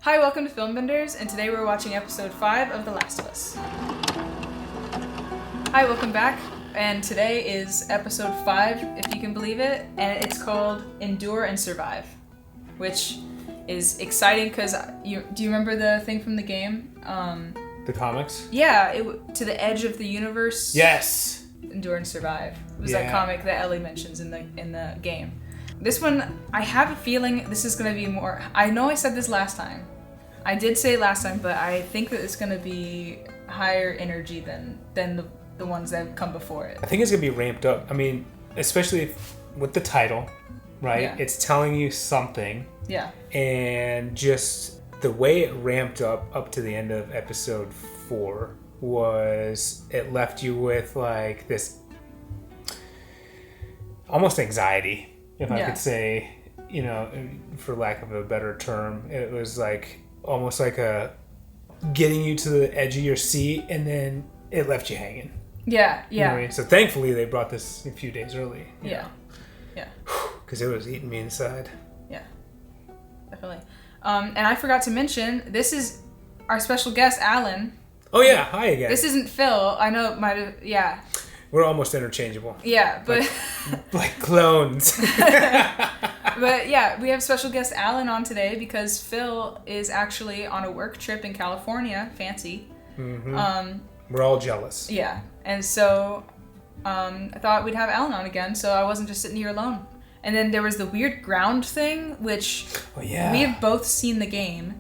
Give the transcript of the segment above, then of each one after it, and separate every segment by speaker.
Speaker 1: Hi, welcome to FilmBenders, and today we're watching episode 5 of The Last of Us. Hi, welcome back, and today is episode 5, if you can believe it, and it's called Endure and Survive, which is exciting because do you remember the thing from the game?
Speaker 2: The comics?
Speaker 1: Yeah, To the Edge of the Universe.
Speaker 2: Yes!
Speaker 1: Endure and Survive. It was that comic that Ellie mentions in the game. This one, I have a feeling this is going to be more... I know I said this last time. I did say it last time, but I think that it's going to be higher energy than the ones that have come before it.
Speaker 2: I think it's going to be ramped up. I mean, especially with the title, right? Yeah. It's telling you something.
Speaker 1: Yeah.
Speaker 2: And just the way it ramped up to the end of episode 4 was it left you with like this almost anxiety, if I could say, you know, for lack of a better term. It was like almost like a getting you to the edge of your seat, and then it left you hanging.
Speaker 1: Yeah, yeah.
Speaker 2: You know what I mean? So thankfully they brought this a few days early.
Speaker 1: Yeah, yeah.
Speaker 2: Because it was eating me inside. Yeah,
Speaker 1: definitely. And I forgot to mention, this is our special guest, Alan.
Speaker 2: Oh yeah, hi again.
Speaker 1: This isn't Phil. I know it might have, yeah.
Speaker 2: We're almost interchangeable.
Speaker 1: Yeah, but...
Speaker 2: like clones.
Speaker 1: But yeah, we have special guest Alan on today because Phil is actually on a work trip in California. Fancy.
Speaker 2: Mm-hmm. We're all jealous.
Speaker 1: Yeah. And so I thought we'd have Alan on again, so I wasn't just sitting here alone. And then there was the weird ground thing, which we have both seen the game,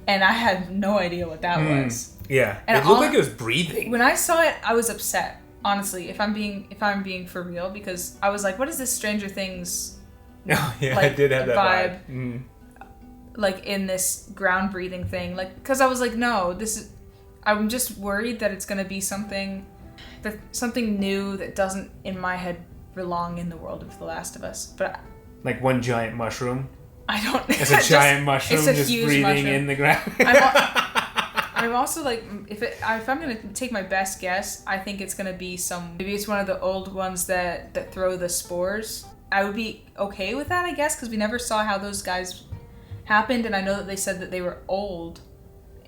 Speaker 1: and I had no idea what that was.
Speaker 2: Yeah. And it looked like it was breathing.
Speaker 1: When I saw it, I was upset. Honestly, if I'm being for real, because I was like, what is this Stranger Things...
Speaker 2: Oh, yeah, I did have that vibe.
Speaker 1: Like, in this ground breathing thing. Like, because I was like, no, I'm just worried that it's going to be something new that doesn't, in my head, belong in the world of The Last of Us. But
Speaker 2: like one giant mushroom?
Speaker 1: I don't...
Speaker 2: It's a giant mushroom just breathing mushroom. In the ground.
Speaker 1: I'm also like, if I'm going to take my best guess, I think it's going to be maybe it's one of the old ones that throw the spores. I would be okay with that, I guess, because we never saw how those guys happened, and I know that they said that they were old,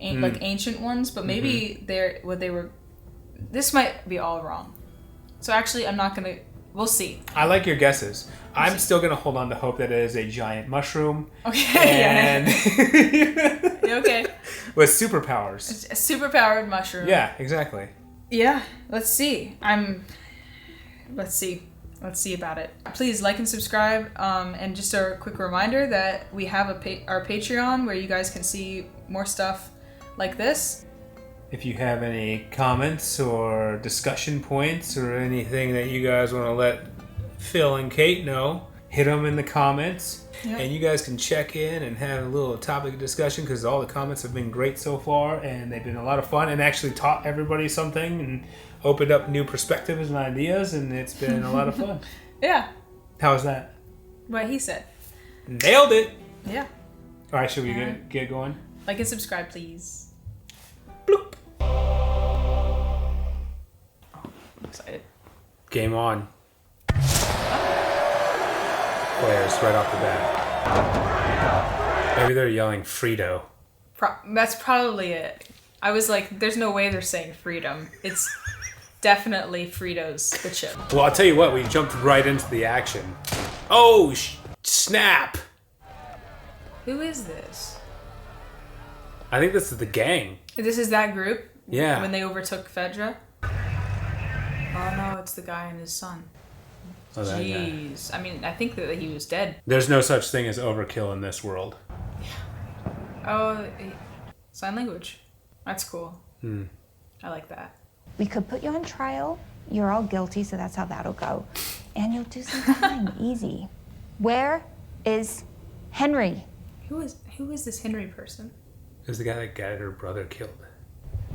Speaker 1: like ancient ones, but maybe this might be all wrong. So actually, I'm not gonna. We'll see.
Speaker 2: I like your guesses. I'm still gonna hold on to hope that it is a giant mushroom.
Speaker 1: Okay.
Speaker 2: And
Speaker 1: okay.
Speaker 2: With superpowers.
Speaker 1: It's a superpowered mushroom.
Speaker 2: Yeah, exactly.
Speaker 1: Yeah. Let's see. Let's see about it. Please like and subscribe. And just a quick reminder that we have our Patreon where you guys can see more stuff like this.
Speaker 2: If you have any comments or discussion points or anything that you guys want to let Phil and Kate know, hit them in the comments. Yep. And you guys can check in and have a little topic of discussion because all the comments have been great so far and they've been a lot of fun and actually taught everybody something and opened up new perspectives and ideas, and it's been a lot of fun.
Speaker 1: Yeah.
Speaker 2: How was that?
Speaker 1: What he said.
Speaker 2: Nailed it.
Speaker 1: Yeah.
Speaker 2: All right, should we get going?
Speaker 1: Like and subscribe, please.
Speaker 2: Bloop.
Speaker 1: Oh, I'm excited.
Speaker 2: Game on. Players right off the bat. Maybe they're yelling Frito.
Speaker 1: That's probably it. I was like, there's no way they're saying freedom. It's definitely Fritos, the chip.
Speaker 2: Well, I'll tell you what, we jumped right into the action. Oh, snap!
Speaker 1: Who is this?
Speaker 2: I think this is the gang.
Speaker 1: This is that group?
Speaker 2: Yeah.
Speaker 1: When they overtook Fedra? Oh no, it's the guy and his son.
Speaker 2: Oh,
Speaker 1: jeez. I mean, I think that he was dead.
Speaker 2: There's no such thing as overkill in this world.
Speaker 1: Yeah. Oh, sign language. That's cool. I like that.
Speaker 3: We could put you on trial. You're all guilty, so that's how that'll go. And you'll do some time, easy. Where is Henry?
Speaker 1: Who is this Henry person?
Speaker 2: Who's the guy that got her brother killed?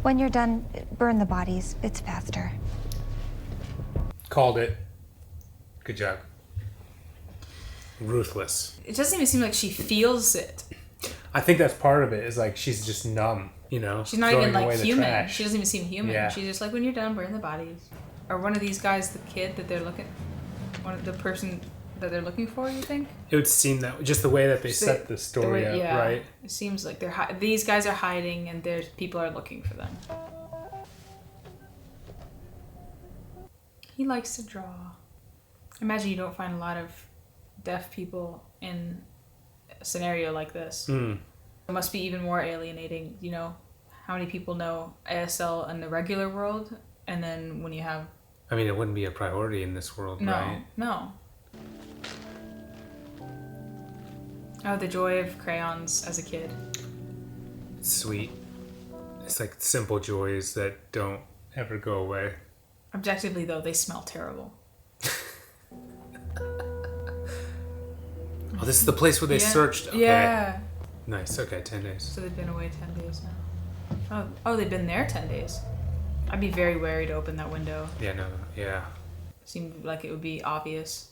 Speaker 3: When you're done, burn the bodies. It's faster.
Speaker 2: Called it. Good job. Ruthless.
Speaker 1: It doesn't even seem like she feels it.
Speaker 2: I think that's part of it, is like she's just numb, you know?
Speaker 1: She's not even like human. She doesn't even seem human. Yeah. She's just like, when you're done, burn the bodies. Or one of these guys, the kid that they're looking... the person that they're looking for, you think?
Speaker 2: It would seem that just the way that they set the story up, right?
Speaker 1: It seems like these guys are hiding and there's people are looking for them. He likes to draw. Imagine you don't find a lot of deaf people in a scenario like this. It must be even more alienating, you know, how many people know ASL in the regular world, and then when you have...
Speaker 2: I mean, it wouldn't be a priority in this world, right?
Speaker 1: No. Oh, the joy of crayons as a kid.
Speaker 2: It's sweet. It's like simple joys that don't ever go away.
Speaker 1: Objectively, though, they smell terrible.
Speaker 2: Oh, this is the place where they searched. Okay.
Speaker 1: Yeah.
Speaker 2: Nice. Okay, 10 days.
Speaker 1: So they've been away 10 days now. Oh, they've been there 10 days. I'd be very wary to open that window.
Speaker 2: Yeah, no. Yeah.
Speaker 1: Seemed like it would be obvious.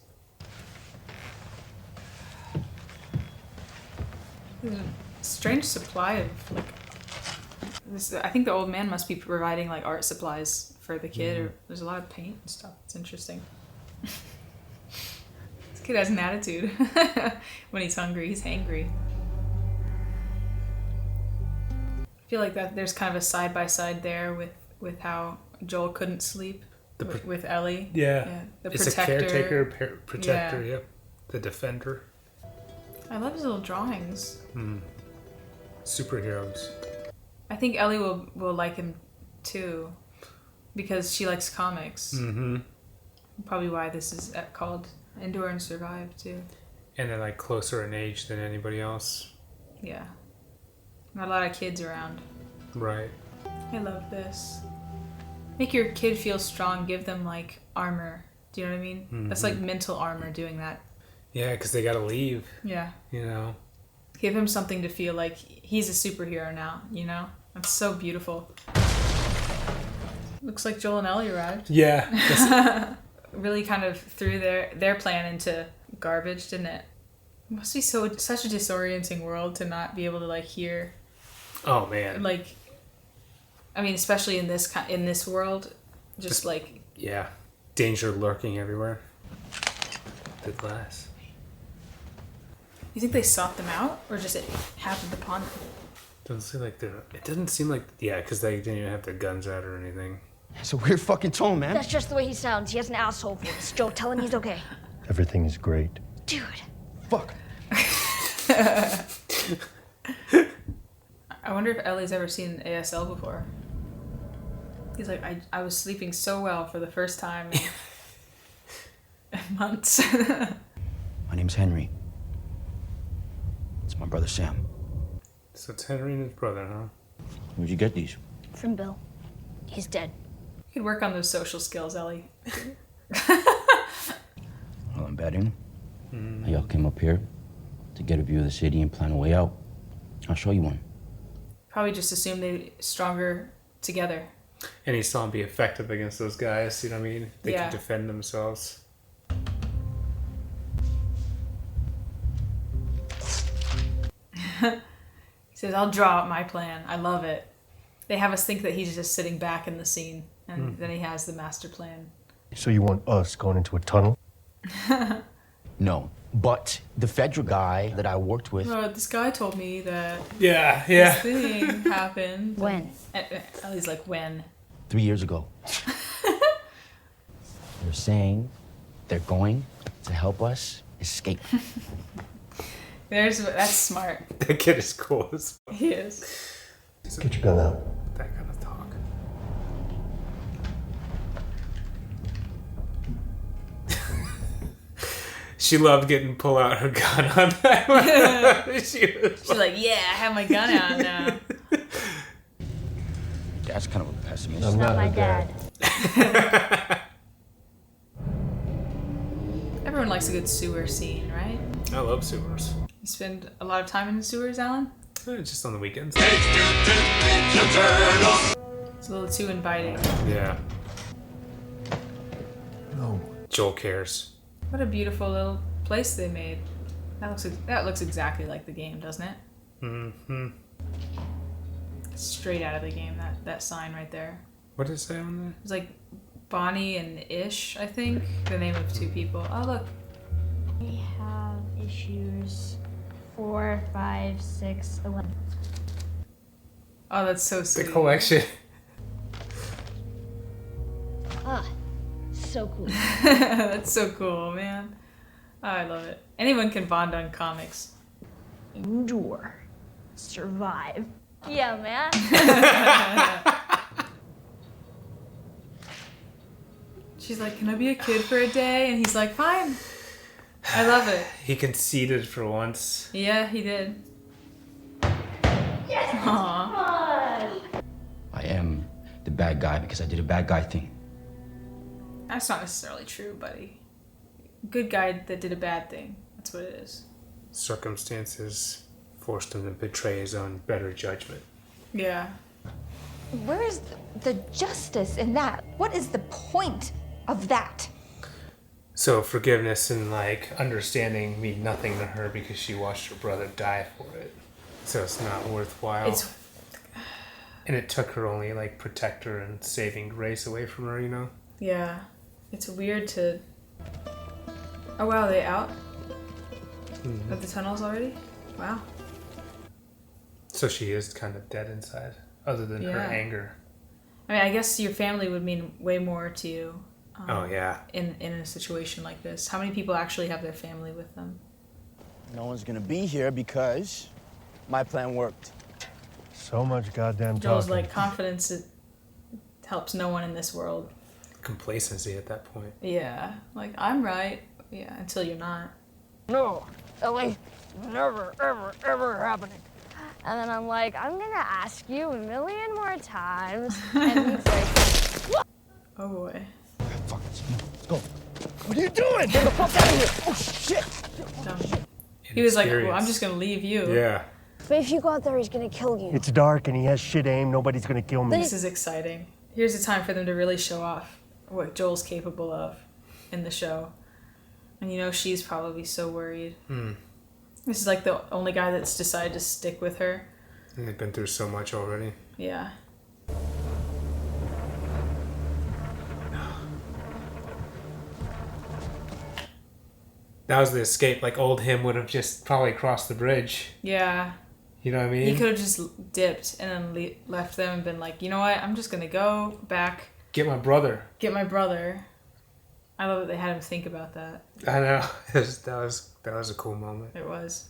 Speaker 1: There's a strange supply of, like... This, I think the old man must be providing, like, art supplies for the kid. Or there's a lot of paint and stuff. It's interesting. This kid has an attitude. When he's hungry, he's hangry. I feel like that there's kind of a side-by-side there with how Joel couldn't sleep with Ellie.
Speaker 2: Yeah.
Speaker 1: The
Speaker 2: it's
Speaker 1: protector.
Speaker 2: a caretaker, protector, yep. The defender.
Speaker 1: I love his little drawings.
Speaker 2: Superheroes.
Speaker 1: I think Ellie will like him too, because she likes comics. Probably why this is called Endure and Survive too.
Speaker 2: And they're like closer in age than anybody else.
Speaker 1: Yeah. Not a lot of kids around.
Speaker 2: Right.
Speaker 1: I love this. Make your kid feel strong. Give them like armor. Do you know what I mean? That's like mental armor doing that.
Speaker 2: Yeah, because they gotta leave.
Speaker 1: Yeah.
Speaker 2: You know?
Speaker 1: Give him something to feel like he's a superhero now, you know? That's so beautiful. Looks like Joel and Ellie arrived.
Speaker 2: Yeah.
Speaker 1: Really kind of threw their plan into garbage, didn't it? It must be such a disorienting world to not be able to like hear.
Speaker 2: Oh man.
Speaker 1: Like, I mean, especially in this world, just like...
Speaker 2: Yeah. Danger lurking everywhere. The glass.
Speaker 1: You think they sought them out, or just it happened upon them?
Speaker 2: It doesn't seem like... Yeah, because they didn't even have their guns out or anything.
Speaker 4: It's a weird fucking tone, man.
Speaker 5: That's just the way he sounds. He has an asshole voice. Joe, tell him he's okay.
Speaker 6: Everything is great.
Speaker 5: Dude.
Speaker 4: Fuck.
Speaker 1: I wonder if Ellie's ever seen ASL before. He's like, I was sleeping so well for the first time in months.
Speaker 4: My name's Henry. It's my brother Sam.
Speaker 2: So it's Henry and his brother, huh?
Speaker 4: Where'd you get these?
Speaker 5: From Bill. He's dead.
Speaker 1: You could work on those social skills, Ellie.
Speaker 4: Well, I'm betting. Y'all came up here to get a view of the city and plan a way out. I'll show you one.
Speaker 1: Probably just assume they're stronger together.
Speaker 2: And he saw him be effective against those guys, you know what I mean? They can defend themselves.
Speaker 1: He says, I'll draw out my plan. I love it. They have us think that he's just sitting back in the scene, and then he has the master plan.
Speaker 6: So you want us going into a tunnel?
Speaker 4: No, but the federal guy that I worked with...
Speaker 1: This guy told me that
Speaker 2: Yeah.
Speaker 1: this thing happened.
Speaker 5: When?
Speaker 1: Ellie's like, when?
Speaker 4: 3 years ago. They're saying they're going to help us escape.
Speaker 1: That's smart.
Speaker 2: That kid is cool as fuck.
Speaker 1: He is.
Speaker 6: Get your gun out.
Speaker 2: That kind of talk. She loved getting pull out her gun on that one.
Speaker 1: She's like, yeah, I have my gun out now.
Speaker 4: Dad's kind of a pessimist.
Speaker 6: I'm not
Speaker 5: my
Speaker 6: her dad.
Speaker 1: Everyone likes a good sewer scene, right?
Speaker 2: I love sewers.
Speaker 1: You spend a lot of time in the sewers, Alan?
Speaker 2: Just on the weekends.
Speaker 1: It's a little too inviting.
Speaker 2: Yeah.
Speaker 6: No.
Speaker 2: Joel cares.
Speaker 1: What a beautiful little place they made. That looks exactly like the game, doesn't it?
Speaker 2: Mm-hmm.
Speaker 1: Straight out of the game, that sign right there.
Speaker 2: What does it say on there?
Speaker 1: It's like Bonnie and Ish, I think. The name of two people. Oh, look.
Speaker 5: We have issues 4, 5, 6, 11.
Speaker 1: Oh, that's so sweet.
Speaker 2: The collection.
Speaker 5: Ah, so cool.
Speaker 1: That's so cool, man. Oh, I love it. Anyone can bond on comics.
Speaker 5: Endure. Survive. Yeah, man.
Speaker 1: She's like, can I be a kid for a day? And he's like, fine. I love it.
Speaker 2: He conceded for once.
Speaker 1: Yeah, he did. Yes! Aww.
Speaker 4: I am the bad guy because I did a bad guy thing.
Speaker 1: That's not necessarily true, buddy. Good guy that did a bad thing. That's what it is.
Speaker 2: Circumstances forced him to betray his own better judgment.
Speaker 1: Yeah.
Speaker 3: Where is the justice in that? What is the point of that?
Speaker 2: So forgiveness and like understanding mean nothing to her because she watched her brother die for it. So it's not worthwhile. And it took her only like protector and saving grace away from her, you know?
Speaker 1: Yeah. It's weird to... Oh wow, are they out of the tunnels already? Wow.
Speaker 2: So she is kind of dead inside, other than her
Speaker 1: Yeah.
Speaker 2: anger.
Speaker 1: I mean, I guess your family would mean way more to you.
Speaker 2: Oh yeah.
Speaker 1: In a situation like this. How many people actually have their family with them?
Speaker 7: No one's gonna be here because my plan worked.
Speaker 6: So much goddamn
Speaker 1: Joel's
Speaker 6: talking.
Speaker 1: like, confidence it helps no one in this world.
Speaker 2: Complacency at that point.
Speaker 1: Yeah. Like, I'm right. Yeah, until you're not.
Speaker 5: No, Ellie, never, ever, ever happening. And then I'm like, I'm gonna ask you a million more times. And he's like,
Speaker 1: Oh boy.
Speaker 7: Fuck, let's go. What are you doing? Get the fuck out of here! Oh shit!
Speaker 1: Dumb. He was like, well, I'm just gonna leave you.
Speaker 2: Yeah.
Speaker 5: but if you go out there, he's gonna kill you.
Speaker 6: It's dark and he has shit aim. Nobody's gonna kill me.
Speaker 1: This is exciting. Here's a time for them to really show off what Joel's capable of in the show. And you know, she's probably so worried. This is like the only guy that's decided to stick with her.
Speaker 2: And they've been through so much already.
Speaker 1: Yeah.
Speaker 2: That was the escape. Like old him would have just probably crossed the bridge.
Speaker 1: Yeah.
Speaker 2: You know what I mean?
Speaker 1: He could have just dipped and then left them and been like, you know what? I'm just going to go back.
Speaker 2: Get my brother.
Speaker 1: Get my brother. I love that they had him think about that.
Speaker 2: I know. That was a cool moment.
Speaker 1: It was.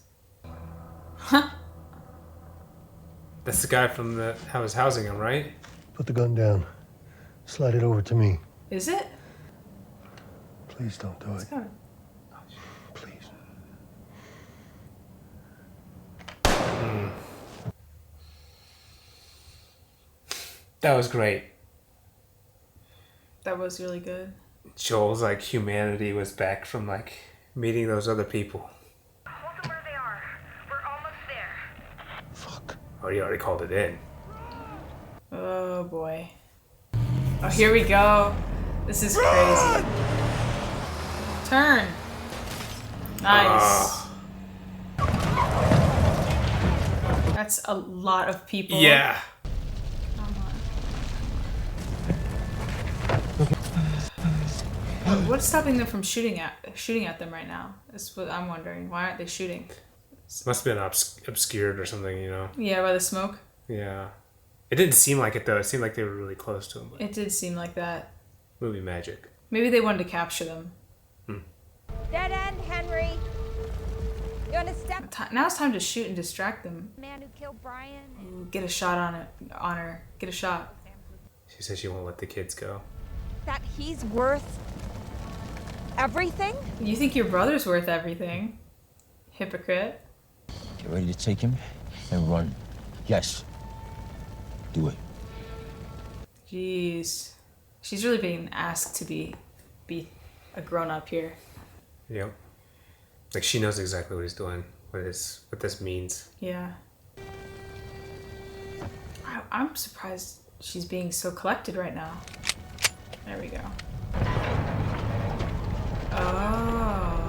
Speaker 2: That's the guy from how was housing him, right?
Speaker 6: Put the gun down. Slide it over to me.
Speaker 1: Is it?
Speaker 6: Please don't do it.
Speaker 1: It's kind of...
Speaker 6: Please.
Speaker 2: That was great.
Speaker 1: That was really good.
Speaker 2: Joel's like humanity was back from like meeting those other people.
Speaker 8: Hold them where they are. We're almost there.
Speaker 6: Fuck.
Speaker 2: Oh, you already called it in.
Speaker 1: Oh boy. Oh, here we go. This is crazy. Turn. Nice. That's a lot of people.
Speaker 2: Yeah.
Speaker 1: Come on. What's stopping them from shooting at them right now? Is what I'm wondering. Why aren't they shooting?
Speaker 2: Must have been obscured or something, you know?
Speaker 1: Yeah, by the smoke.
Speaker 2: Yeah. It didn't seem like it, though. It seemed like they were really close to him. But
Speaker 1: It did seem like that.
Speaker 2: movie magic.
Speaker 1: Maybe they wanted to capture them.
Speaker 3: Dead end, Henry. You want to step?
Speaker 1: Now it's time to shoot and distract them.
Speaker 3: Man who killed Brian.
Speaker 1: Ooh, get a shot on her. Get a shot.
Speaker 2: She says she won't let the kids go.
Speaker 3: That he's worth everything?
Speaker 1: You think your brother's worth everything? Hypocrite.
Speaker 4: Get ready to take him and run. Yes. Do it.
Speaker 1: Jeez. She's really being asked to be a grown-up here.
Speaker 2: Yep. Like she knows exactly what he's doing, what this means.
Speaker 1: Yeah. I'm surprised she's being so collected right now. There we go. Oh.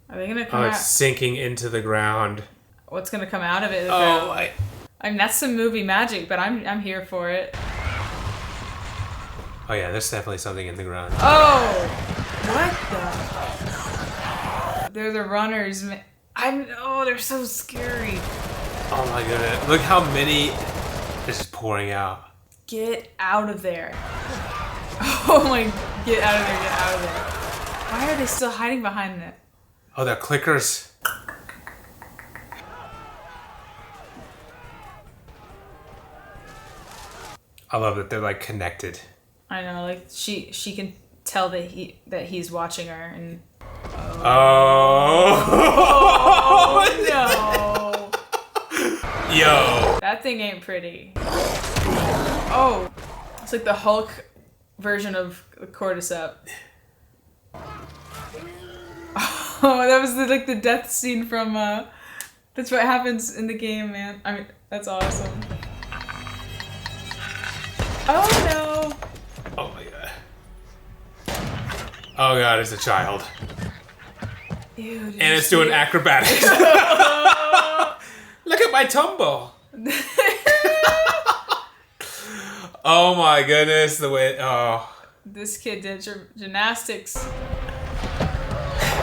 Speaker 1: Are they gonna come out?
Speaker 2: It's sinking into the ground.
Speaker 1: What's gonna come out of it?
Speaker 2: Oh,
Speaker 1: I mean, that's some movie magic, but I'm here for it.
Speaker 2: Oh yeah, there's definitely something in the ground.
Speaker 1: Oh! What the? They're the runners. Oh, they're so scary.
Speaker 2: Oh my goodness. Look how many is just pouring out.
Speaker 1: Get out of there. Oh my, get out of there, get out of there. Why are they still hiding behind it?
Speaker 2: Oh, they're clickers. I love that they're like connected.
Speaker 1: I know, like she can tell that he's watching her and
Speaker 2: Oh,
Speaker 1: no.
Speaker 2: Yo.
Speaker 1: That thing ain't pretty. Oh. It's like the Hulk version of the cordyceps. Oh, that was like the death scene from that's what happens in the game, man. I mean, that's awesome. Oh no.
Speaker 2: Oh my god. Oh god, it's a child.
Speaker 1: Ew,
Speaker 2: And it's doing acrobatics. Look at my tumble. Oh my goodness, the way, oh.
Speaker 1: This kid did gymnastics.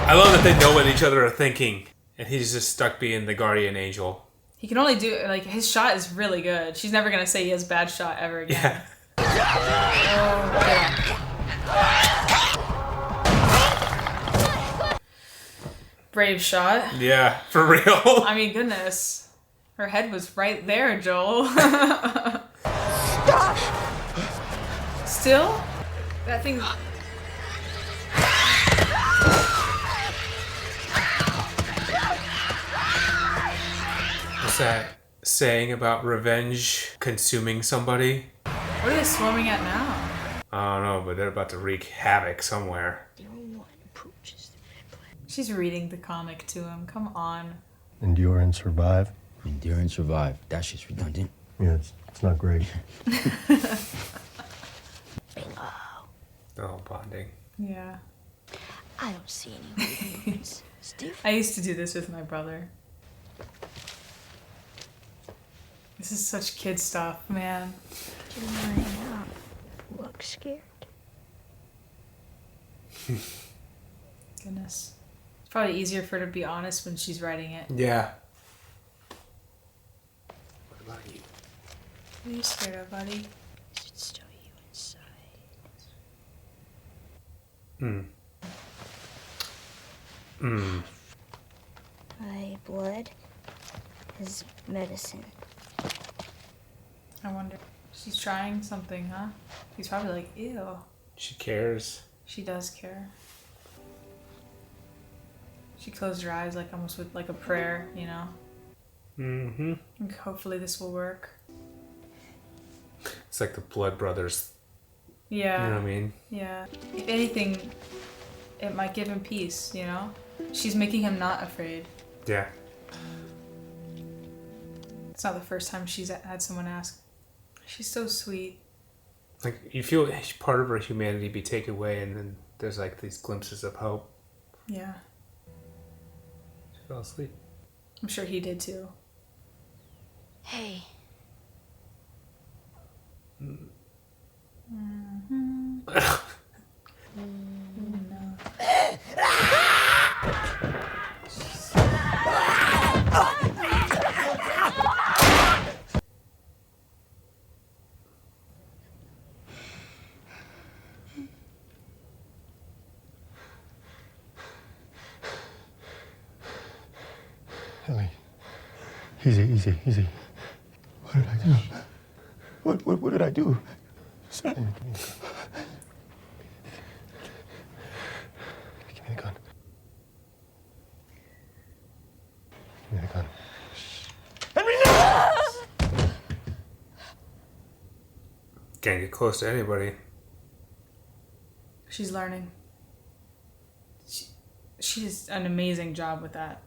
Speaker 2: I love that they know what each other are thinking. And he's just stuck being the guardian angel.
Speaker 1: He can only do, like, his shot is really good. She's never gonna say he has a bad shot ever again.
Speaker 2: Yeah.
Speaker 1: Oh, yeah. Brave shot.
Speaker 2: Yeah, for real.
Speaker 1: I mean, goodness. Her head was right there, Joel.
Speaker 3: Stop!
Speaker 1: Still? That thing...
Speaker 2: What's that saying about revenge consuming somebody?
Speaker 1: What are they swarming at now?
Speaker 2: I don't know, but they're about to wreak havoc somewhere.
Speaker 1: She's reading the comic to him. Come on.
Speaker 6: Endure and survive.
Speaker 4: Endure and survive. That shit's redundant.
Speaker 6: Yeah, it's not great.
Speaker 2: They're all bonding.
Speaker 1: Yeah.
Speaker 5: I don't see any weird movements. Steve?
Speaker 1: I used to do this with my brother. This is such kid stuff, man.
Speaker 5: Do I look scared?
Speaker 1: Goodness. It's probably easier for her to be honest when she's writing it.
Speaker 2: Yeah. What about you?
Speaker 1: What are you scared of, buddy?
Speaker 5: Is it still you inside? My blood is medicine.
Speaker 1: I wonder. She's trying something, huh? He's probably like, ew.
Speaker 2: She cares.
Speaker 1: She does care. She closed her eyes like almost with like a prayer, you know?
Speaker 2: Mm-hmm.
Speaker 1: And hopefully this will work.
Speaker 2: It's like the Blood Brothers.
Speaker 1: Yeah.
Speaker 2: You know what I mean?
Speaker 1: Yeah. If anything, it might give him peace, you know? She's making him not afraid.
Speaker 2: Yeah.
Speaker 1: It's not the first time she's had someone ask. She's so sweet.
Speaker 2: Like, you feel part of her humanity be taken away, and then there's like these glimpses of hope.
Speaker 1: Yeah.
Speaker 2: She fell asleep.
Speaker 1: I'm sure he did too.
Speaker 5: Hey.
Speaker 6: Ellie. Easy. What did I do? What did I do? Give me the gun. Give me the gun.
Speaker 2: Can't get close to anybody.
Speaker 1: She's learning. She did an amazing job with that.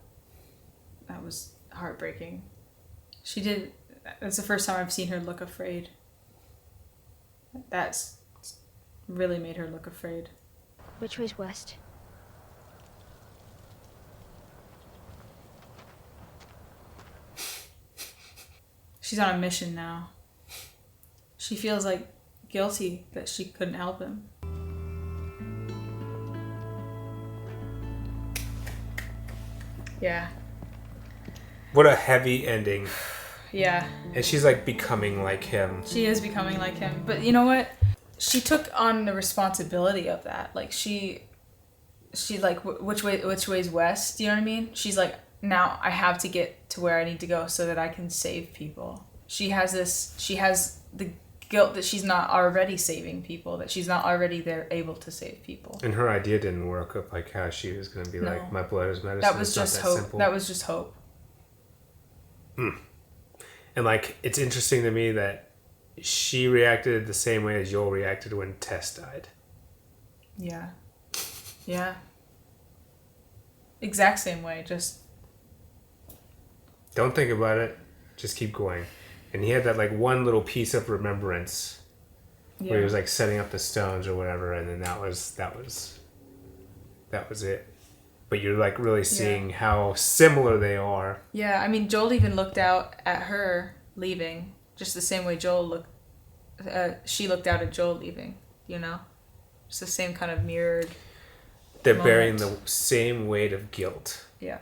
Speaker 1: That was heartbreaking. She did. That's the first time I've seen her look afraid. That's really made her look afraid.
Speaker 5: Which way's west?
Speaker 1: She's on a mission now. She feels like guilty that she couldn't help him. Yeah.
Speaker 2: What a heavy ending.
Speaker 1: Yeah.
Speaker 2: And she's like becoming like him.
Speaker 1: She is becoming like him. But you know what? She took on the responsibility of that. Like she like which way's west? Do you know what I mean? She's like, now I have to get to where I need to go so that I can save people. She has the guilt that she's not already saving people, that she's not already there able to save people.
Speaker 2: And her idea didn't work of like how she was going to be like, my blood is medicine.
Speaker 1: That was just hope. Simple. That was just hope.
Speaker 2: And like, it's interesting to me that she reacted the same way as Joel reacted when Tess died.
Speaker 1: Yeah. Yeah. Exact same way, just...
Speaker 2: Don't think about it. Just keep going. And he had that like one little piece of remembrance where he was like setting up the stones or whatever, and then that was it. But you're like really seeing how similar they are.
Speaker 1: Yeah, I mean, Joel even looked out at her leaving, just the same way she looked out at Joel leaving, you know? It's the same kind of mirrored
Speaker 2: They're bearing the same weight of guilt.
Speaker 1: Yeah.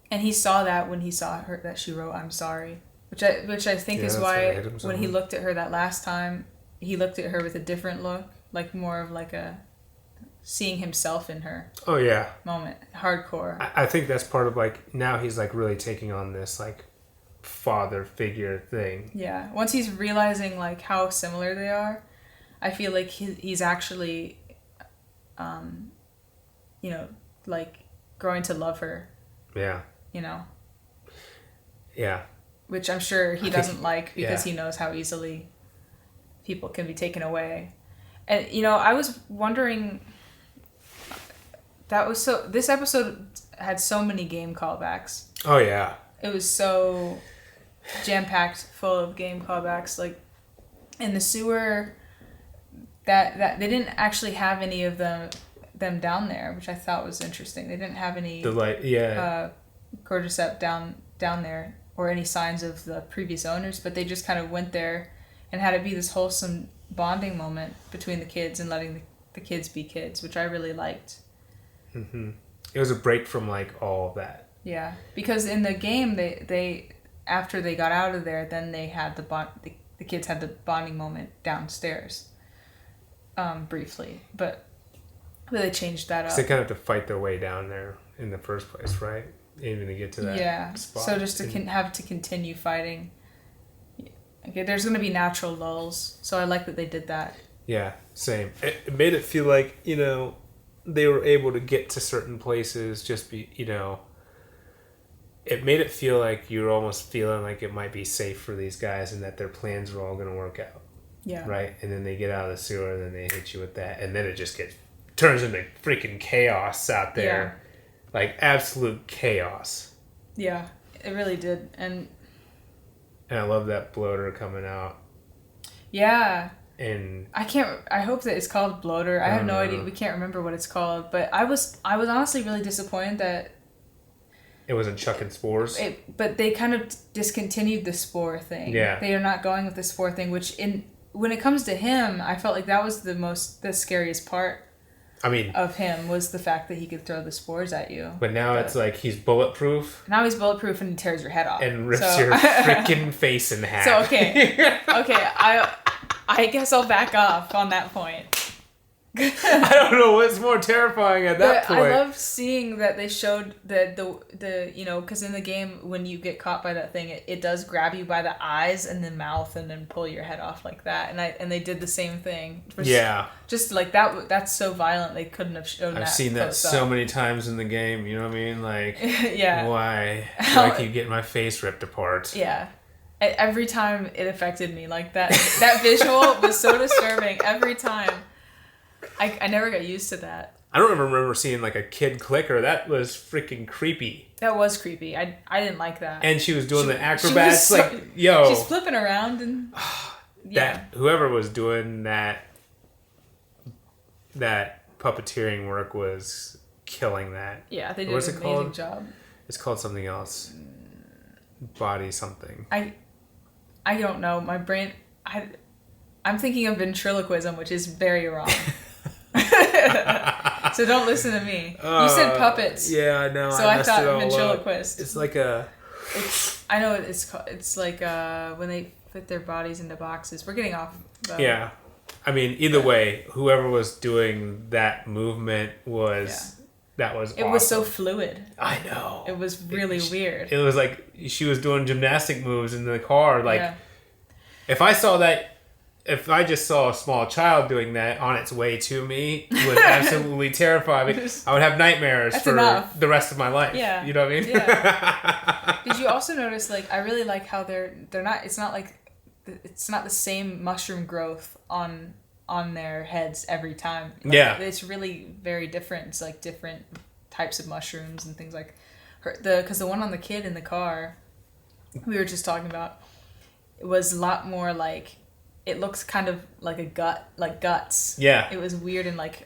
Speaker 1: And he saw that when he saw her, that she wrote, "I'm sorry." Which I think is why when he looked at her that last time, he looked at her with a different look, like more of like a seeing himself in her.
Speaker 2: Oh yeah.
Speaker 1: Moment. Hardcore.
Speaker 2: I think that's part of like, now he's like really taking on this like father figure thing.
Speaker 1: Yeah. Once he's realizing like how similar they are, I feel like he's actually, you know, like growing to love her.
Speaker 2: Yeah.
Speaker 1: You know?
Speaker 2: Yeah.
Speaker 1: Which I'm sure he doesn't like because he knows how easily people can be taken away. And, you know, I was wondering, this episode had so many game callbacks.
Speaker 2: Oh, yeah.
Speaker 1: It was so jam-packed full of game callbacks. Like, in the sewer, that they didn't actually have any of them down there, which I thought was interesting. They didn't have any cordyceps down there or any signs of the previous owners, but they just kind of went there and had it be this wholesome bonding moment between the kids and letting the kids be kids, which I really liked.
Speaker 2: Mm-hmm. It was a break from like all of that.
Speaker 1: Yeah, because in the game, they after they got out of there, then they had the kids had the bonding moment downstairs, briefly, but they changed that up.
Speaker 2: They kind of have to fight their way down there in the first place, right? Even to get to that spot.
Speaker 1: So just to have to continue fighting. Okay, there's going to be natural lulls, so I like that they did that.
Speaker 2: Yeah, same. It made it feel like, you know, they were able to get to certain places, it made it feel like you were almost feeling like it might be safe for these guys and that their plans were all going to work out.
Speaker 1: Yeah.
Speaker 2: Right? And then they get out of the sewer and then they hit you with that. And then it just turns into freaking chaos out there. Yeah. Like absolute chaos.
Speaker 1: Yeah, it really did. And
Speaker 2: I love that bloater coming out.
Speaker 1: Yeah.
Speaker 2: And
Speaker 1: I hope that it's called bloater. I have no idea. We can't remember what it's called. But I was honestly really disappointed that
Speaker 2: it wasn't chucking spores.
Speaker 1: But they kind of discontinued the spore thing.
Speaker 2: Yeah.
Speaker 1: They are not going with the spore thing, which when it comes to him, I felt like that was the scariest part.
Speaker 2: I mean,
Speaker 1: of him was the fact that he could throw the spores at you.
Speaker 2: But now it's like he's bulletproof.
Speaker 1: Now he's bulletproof and he tears your head off.
Speaker 2: And rips your freaking face in half.
Speaker 1: So, okay, I guess I'll back off on that point.
Speaker 2: I don't know what's more terrifying at that point.
Speaker 1: I love seeing that they showed the you know, because in the game when you get caught by that thing, it does grab you by the eyes and the mouth and then pull your head off like that. And they did the same thing. Just like that. That's so violent. They couldn't have shown that.
Speaker 2: I've seen that so many times in the game. You know what I mean? Like,
Speaker 1: yeah.
Speaker 2: Why do I keep getting my face ripped apart?
Speaker 1: Yeah. Every time it affected me. Like that visual was so disturbing every time. I never got used to that.
Speaker 2: I don't remember seeing like a kid clicker. That was freaking creepy.
Speaker 1: That was creepy. I didn't like that.
Speaker 2: And she was doing the acrobats
Speaker 1: she's flipping around and
Speaker 2: whoever was doing that puppeteering work was killing that.
Speaker 1: Yeah, they did an amazing job.
Speaker 2: It's called something else. Body something.
Speaker 1: I don't know. My brain I I'm thinking of ventriloquism, which is very wrong. So don't listen to me. You said puppets.
Speaker 2: Yeah, I know.
Speaker 1: So I thought ventriloquist.
Speaker 2: It's like a...
Speaker 1: I know what it's called. It's like when they fit their bodies into boxes. We're getting off.
Speaker 2: Yeah. I mean, either way, whoever was doing that movement was... That was awesome.
Speaker 1: It was so fluid.
Speaker 2: I know.
Speaker 1: It was really weird.
Speaker 2: It was like she was doing gymnastic moves in the car. Like, if I saw that... If I just saw a small child doing that on its way to me, it would absolutely terrify me. I would have nightmares for the rest of my life. Yeah. You know what I mean?
Speaker 1: Yeah. Did you also notice, like, I really like how they're not, it's not the same mushroom growth on their heads every time. Like, it's really very different. It's like different types of mushrooms and things like because the one on the kid in the car we were just talking about, it was a lot more like, it looks kind of like a gut, like guts. Yeah. It was weird and like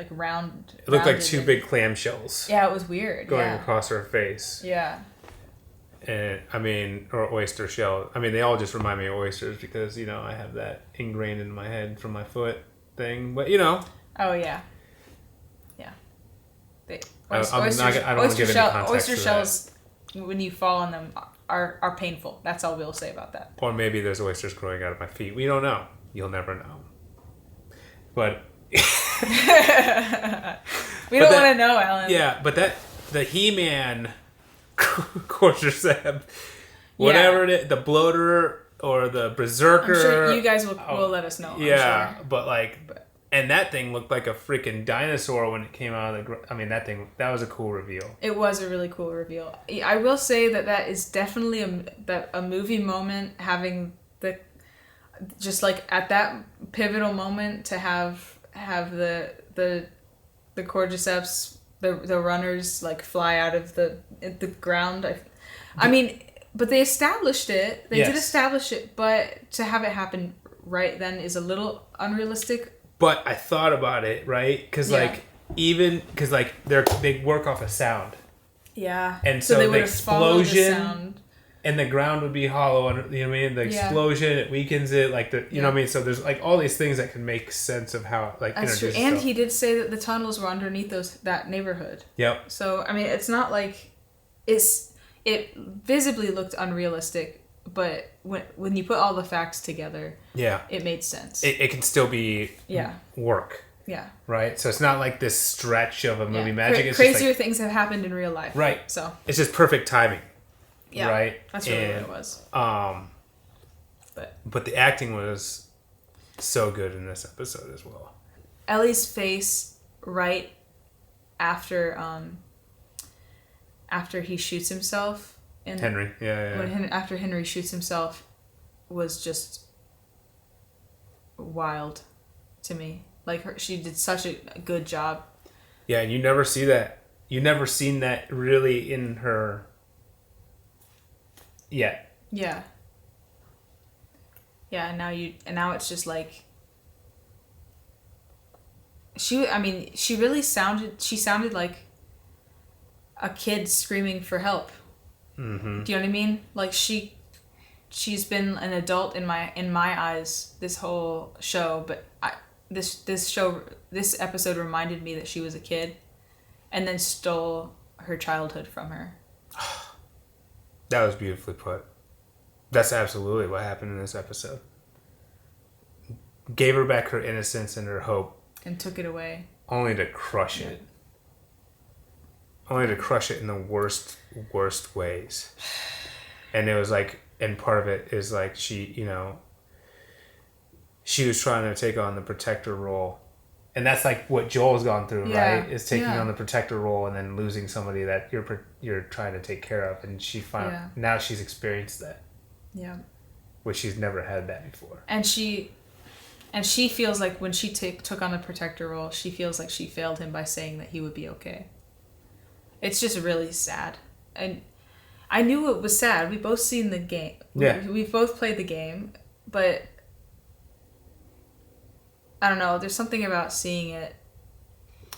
Speaker 1: round.
Speaker 2: It looked like two big clamshells.
Speaker 1: Yeah, it was weird.
Speaker 2: Going across her face.
Speaker 1: Yeah.
Speaker 2: And I mean, or oyster shell. I mean, they all just remind me of oysters because, you know, I have that ingrained in my head from my foot thing. But, you know.
Speaker 1: Oh, yeah. Yeah.
Speaker 2: I don't want to give any context
Speaker 1: oyster shells, when you fall on them, are painful. That's all we'll say about that.
Speaker 2: Or maybe there's oysters growing out of my feet. We don't know. You'll never know. But
Speaker 1: we don't want to know, Alan.
Speaker 2: Yeah, but the He-Man quadriceps, whatever it is, the bloater or the berserker.
Speaker 1: I'm sure you guys will let us know.
Speaker 2: Yeah,
Speaker 1: I'm sure.
Speaker 2: but like, and that thing looked like a freaking dinosaur when it came out of the. I mean, that was a cool reveal.
Speaker 1: It was a really cool reveal. I will say that is definitely a movie moment, having just like at that pivotal moment to have the cordyceps, the runners like fly out of the ground. I mean, but they established it. They did establish it, but to have it happen right then is a little unrealistic.
Speaker 2: But I thought about it, right? Because they work off of sound. Yeah. And so
Speaker 1: they
Speaker 2: the explosion and the ground would be hollow, and you know what I mean. The explosion, it weakens it, like you know what I mean. So there's like all these things that can make sense of how like.
Speaker 1: That's true. And he did say that the tunnels were underneath that neighborhood.
Speaker 2: Yep.
Speaker 1: So I mean, it's not like it visibly looked unrealistic. But when you put all the facts together, it made sense.
Speaker 2: It can still be work.
Speaker 1: Yeah.
Speaker 2: Right? So it's not like this stretch of a movie magic. It's
Speaker 1: crazier things have happened in real life.
Speaker 2: Right.
Speaker 1: So
Speaker 2: it's just perfect timing.
Speaker 1: Yeah.
Speaker 2: Right?
Speaker 1: That's really what it was.
Speaker 2: But the acting was so good in this episode as well.
Speaker 1: Ellie's face right after he shoots himself.
Speaker 2: Henry,
Speaker 1: after Henry shoots himself, was just wild to me. Like she did such a good job.
Speaker 2: Yeah, and you never see that. You never seen that really in her. Yet.
Speaker 1: Yeah. Yeah, and now it's just like. She really sounded like a kid screaming for help.
Speaker 2: Mm-hmm.
Speaker 1: Do you know what I mean? Like she's been an adult in my eyes this whole show, but this episode reminded me that she was a kid, and then stole her childhood from her.
Speaker 2: That was beautifully put. That's absolutely what happened in this episode. Gave her back her innocence and her hope,
Speaker 1: and took it away,
Speaker 2: only to crush it. Only to crush it in the worst ways. And it was like, and part of it is like she was trying to take on the protector role. And that's like what Joel's gone through, right? Is taking on the protector role and then losing somebody that you're trying to take care of. And now she's experienced that.
Speaker 1: Yeah.
Speaker 2: Which she's never had that before.
Speaker 1: And she feels like when she took on the protector role, she feels like she failed him by saying that he would be okay. It's just really sad. And I knew it was sad. We both seen the game.
Speaker 2: Yeah.
Speaker 1: We both played the game, but I don't know. There's something about seeing it.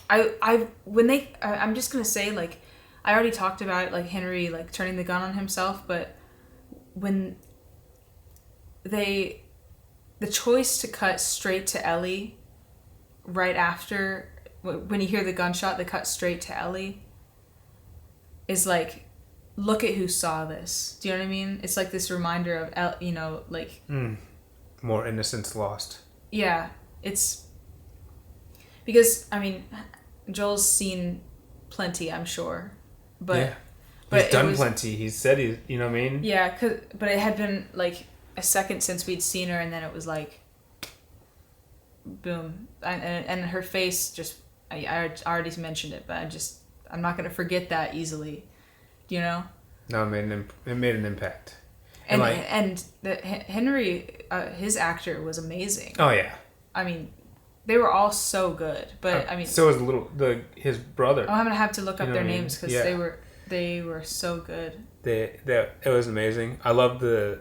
Speaker 1: I'm just gonna say, like, I already talked about it, like Henry like turning the gun on himself, but when the choice to cut straight to Ellie right after, when you hear the gunshot, the cut straight to Ellie is like, look at who saw this. Do you know what I mean? It's like this reminder of, like...
Speaker 2: More innocence lost.
Speaker 1: Yeah, it's... Because, I mean, Joel's seen plenty, I'm sure. But...
Speaker 2: Yeah.
Speaker 1: But
Speaker 2: he's done plenty. He said he, you know what I mean?
Speaker 1: Yeah, but it had been like a second since we'd seen her, and then it was like, boom, and her face just, I already mentioned it, but I'm not gonna forget that easily, you know?
Speaker 2: No, it made an impact.
Speaker 1: And Henry, his actor was amazing.
Speaker 2: Oh yeah.
Speaker 1: I mean, they were all so good, but I mean,
Speaker 2: so was his brother.
Speaker 1: I'm gonna have to look up their names because
Speaker 2: yeah.
Speaker 1: they were so good.
Speaker 2: It was amazing. I love the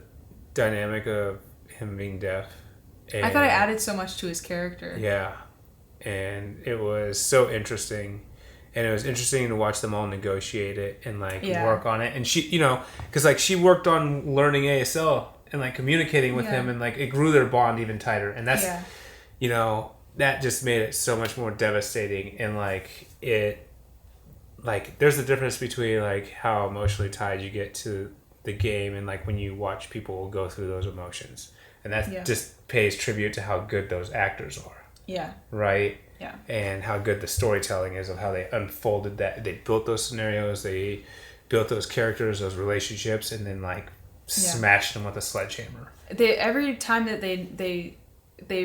Speaker 2: dynamic of him being deaf.
Speaker 1: I thought it added so much to his character.
Speaker 2: Yeah, and it was so interesting, and it was interesting to watch them all negotiate it and work on it. And she, because she worked on learning ASL and communicating with him, and it grew their bond even tighter. And that's, that just made it so much more devastating. And there's a difference between how emotionally tied you get to the game and when you watch people go through those emotions, and that just pays tribute to how good those actors are. Yeah. Right. Yeah. And how good the storytelling is of how they unfolded that. They built those scenarios. They built those characters, those relationships, and then smashed them with a sledgehammer.
Speaker 1: Every time that they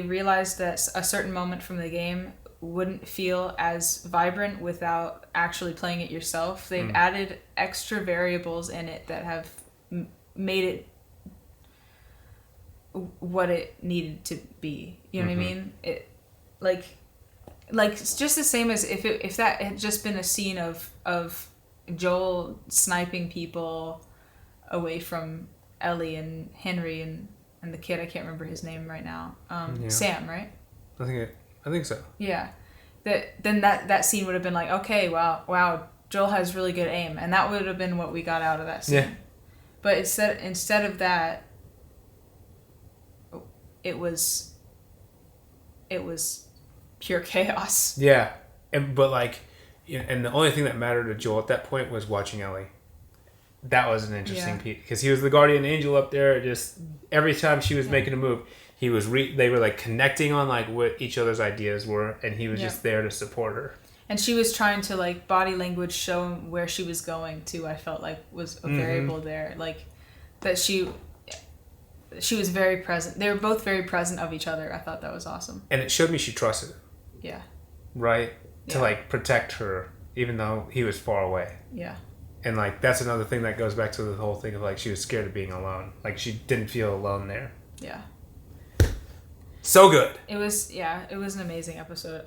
Speaker 1: realized that a certain moment from the game wouldn't feel as vibrant without actually playing it yourself. They've added extra variables in it that have made it what it needed to be. You know what I mean? It it's just the same as if that had just been a scene of Joel sniping people away from Ellie and Henry and the kid. I can't remember his name right now. Sam, right?
Speaker 2: I think so. Yeah.
Speaker 1: Then that scene would have been okay, wow, Joel has really good aim, and that would have been what we got out of that scene. Yeah. But instead of that, it was pure chaos.
Speaker 2: Yeah. And the only thing that mattered to Joel at that point was watching Ellie. That was an interesting piece because he was the guardian angel up there. Just every time she was making a move, he was they were connecting on what each other's ideas were, and he was just there to support her. And
Speaker 1: she was trying to body language show him where she was going to. I felt was a variable there, that she was very present. They were both very present of each other. I thought that was awesome.
Speaker 2: And it showed me she trusted him. Yeah. Right? To protect her, even though he was far away. Yeah. And that's another thing that goes back to the whole thing of she was scared of being alone. She didn't feel alone there. Yeah. So good.
Speaker 1: It was an amazing episode.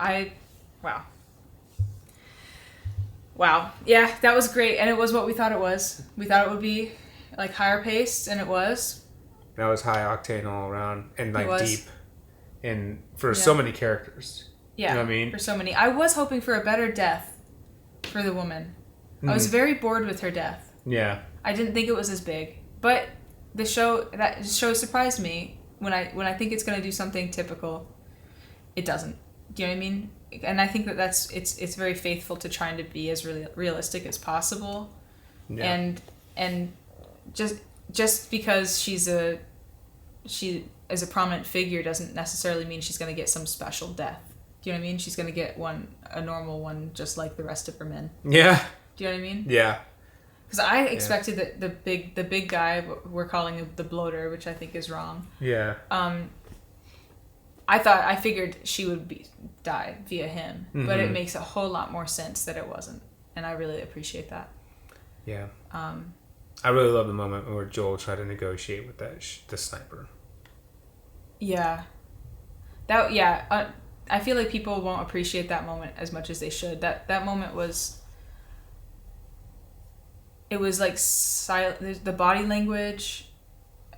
Speaker 1: Wow. Yeah, that was great. And it was what we thought it was. We thought it would be higher paced, and it was.
Speaker 2: That was high octane all around and deep. And for so many characters. Yeah. You know what I mean?
Speaker 1: For so many. I was hoping for a better death for the woman. I was very bored with her death. Yeah. I didn't think it was as big. But that show surprised me. When I think it's going to do something typical, it doesn't. Do you know what I mean? And I think that it's very faithful to trying to be as realistic as possible. Yeah. And just because she is a prominent figure doesn't necessarily mean she's going to get some special death. Do you know what I mean? She's going to get a normal one just like the rest of her men. Yeah. Do you know what I mean? Yeah. Because I expected that the big guy, we're calling him the bloater, which I think is wrong. Yeah. I figured she would die via him, but it makes a whole lot more sense that it wasn't, and I really appreciate that.
Speaker 2: Yeah. I really love the moment where Joel tried to negotiate with the sniper. Yeah.
Speaker 1: I feel like people won't appreciate that moment as much as they should. That moment was. It was silent. The body language,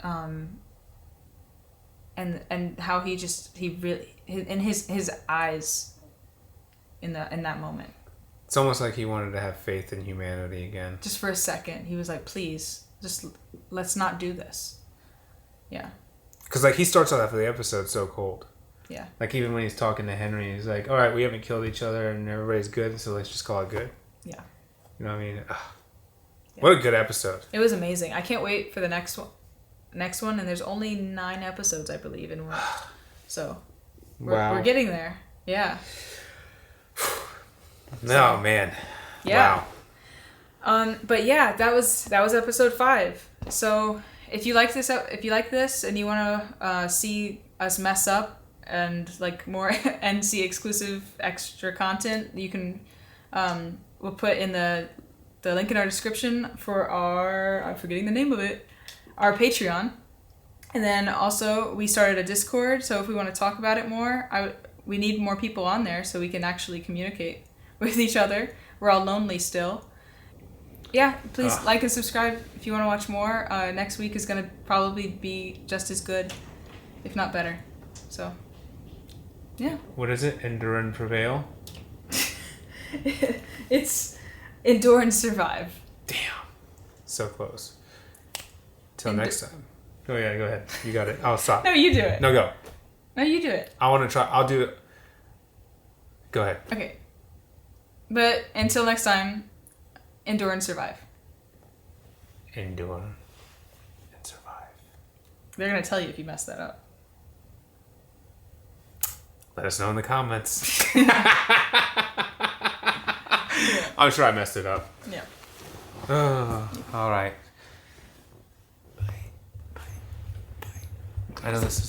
Speaker 1: and how he really in his eyes in that moment.
Speaker 2: It's almost like he wanted to have faith in humanity again.
Speaker 1: Just for a second, he was like, "Please, just let's not do this." Yeah.
Speaker 2: Because, like, he starts off the episode so cold.
Speaker 1: Yeah.
Speaker 2: Like, even when he's talking to Henry, he's like, all right, we haven't killed each other and everybody's good, so let's just call it good.
Speaker 1: Yeah.
Speaker 2: You know what I mean? Ugh. What a good episode.
Speaker 1: It was amazing. I can't wait for the next one, and there's only 9 episodes, I believe, in one. So, we're getting there. Yeah.
Speaker 2: No, man.
Speaker 1: Yeah.
Speaker 2: Wow.
Speaker 1: But yeah, that was episode 5. So if you like this and you want to see us mess up and like more NC exclusive extra content, you can we'll put in the link in our description for our, I'm forgetting the name of it, our Patreon. And then also we started a Discord, so if we want to talk about it more, we need more people on there so we can actually communicate with each other. We're all lonely still. Yeah, please like and subscribe if you want to watch more. Next week is going to probably be just as good, if not better. So, yeah.
Speaker 2: What is it? Endure and prevail?
Speaker 1: It's endure and survive.
Speaker 2: Damn. So close. Till next time. Oh, yeah, go ahead. You got it. I'll stop.
Speaker 1: No, you do it.
Speaker 2: No, go.
Speaker 1: No, you do it.
Speaker 2: I want to try. I'll do it. Go ahead.
Speaker 1: Okay. But until next time, endure and survive.
Speaker 2: Endure and survive.
Speaker 1: They're going to tell you if you mess that up.
Speaker 2: Let us know in the comments. I'm sure I messed it up.
Speaker 1: Yeah.
Speaker 2: All right. I know this is